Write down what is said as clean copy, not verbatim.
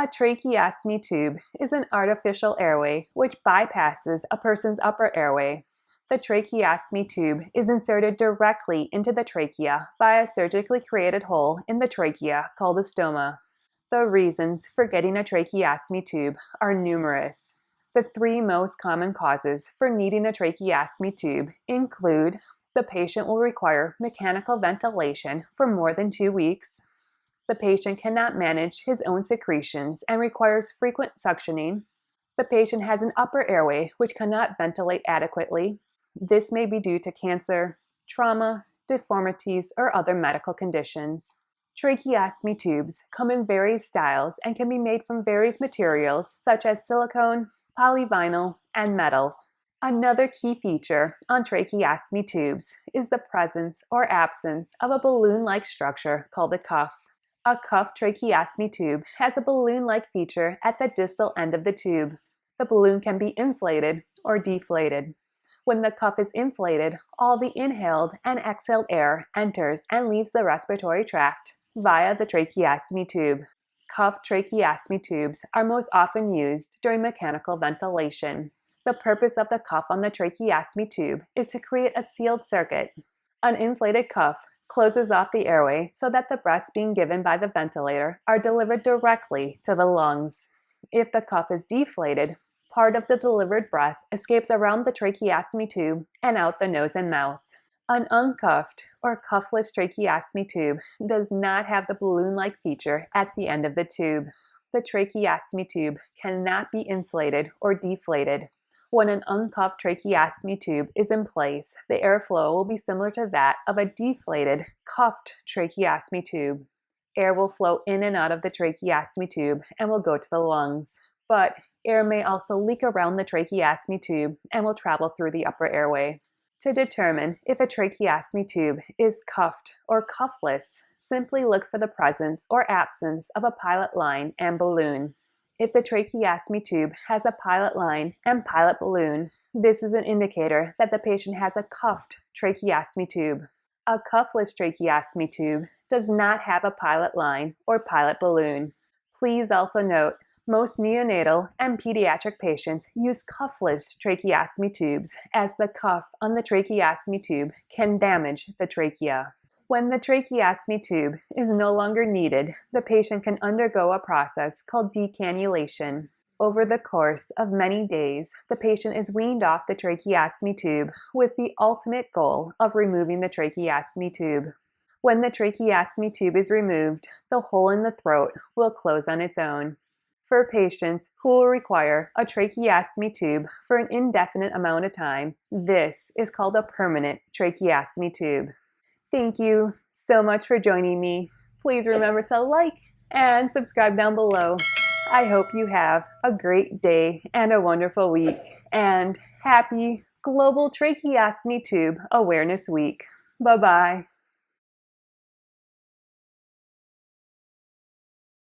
A tracheostomy tube is an artificial airway which bypasses a person's upper airway. The tracheostomy tube is inserted directly into the trachea via a surgically created hole in the trachea called a stoma. The reasons for getting a tracheostomy tube are numerous. The three most common causes for needing a tracheostomy tube include the patient will require mechanical ventilation for more than 2 weeks, the patient cannot manage his own secretions and requires frequent suctioning, the patient has an upper airway which cannot ventilate adequately. This may be due to cancer, trauma, deformities, or other medical conditions. Tracheostomy tubes come in various styles and can be made from various materials such as silicone, polyvinyl, and metal. Another key feature on tracheostomy tubes is the presence or absence of a balloon-like structure called a cuff. A cuffed tracheostomy tube has a balloon-like feature at the distal end of the tube. The balloon can be inflated or deflated. When the cuff is inflated, all the inhaled and exhaled air enters and leaves the respiratory tract via the tracheostomy tube. Cuffed tracheostomy tubes are most often used during mechanical ventilation. The purpose of the cuff on the tracheostomy tube is to create a sealed circuit. An inflated cuff closes off the airway so that the breaths being given by the ventilator are delivered directly to the lungs. If the cuff is deflated, part of the delivered breath escapes around the tracheostomy tube and out the nose and mouth. An uncuffed or cuffless tracheostomy tube does not have the balloon-like feature at the end of the tube. The tracheostomy tube cannot be inflated or deflated. When an uncuffed tracheostomy tube is in place, the airflow will be similar to that of a deflated, cuffed tracheostomy tube. Air will flow in and out of the tracheostomy tube and will go to the lungs, but air may also leak around the tracheostomy tube and will travel through the upper airway. To determine if a tracheostomy tube is cuffed or cuffless, simply look for the presence or absence of a pilot line and balloon. If the tracheostomy tube has a pilot line and pilot balloon, this is an indicator that the patient has a cuffed tracheostomy tube. A cuffless tracheostomy tube does not have a pilot line or pilot balloon. Please also note, most neonatal and pediatric patients use cuffless tracheostomy tubes as the cuff on the tracheostomy tube can damage the trachea. When the tracheostomy tube is no longer needed, the patient can undergo a process called decannulation. Over the course of many days, the patient is weaned off the tracheostomy tube with the ultimate goal of removing the tracheostomy tube. When the tracheostomy tube is removed, the hole in the throat will close on its own. For patients who will require a tracheostomy tube for an indefinite amount of time, this is called a permanent tracheostomy tube. Thank you so much for joining me. Please remember to like and subscribe down below. I hope you have a great day and a wonderful week, and happy Global Tracheostomy Tube Awareness Week. Bye-bye.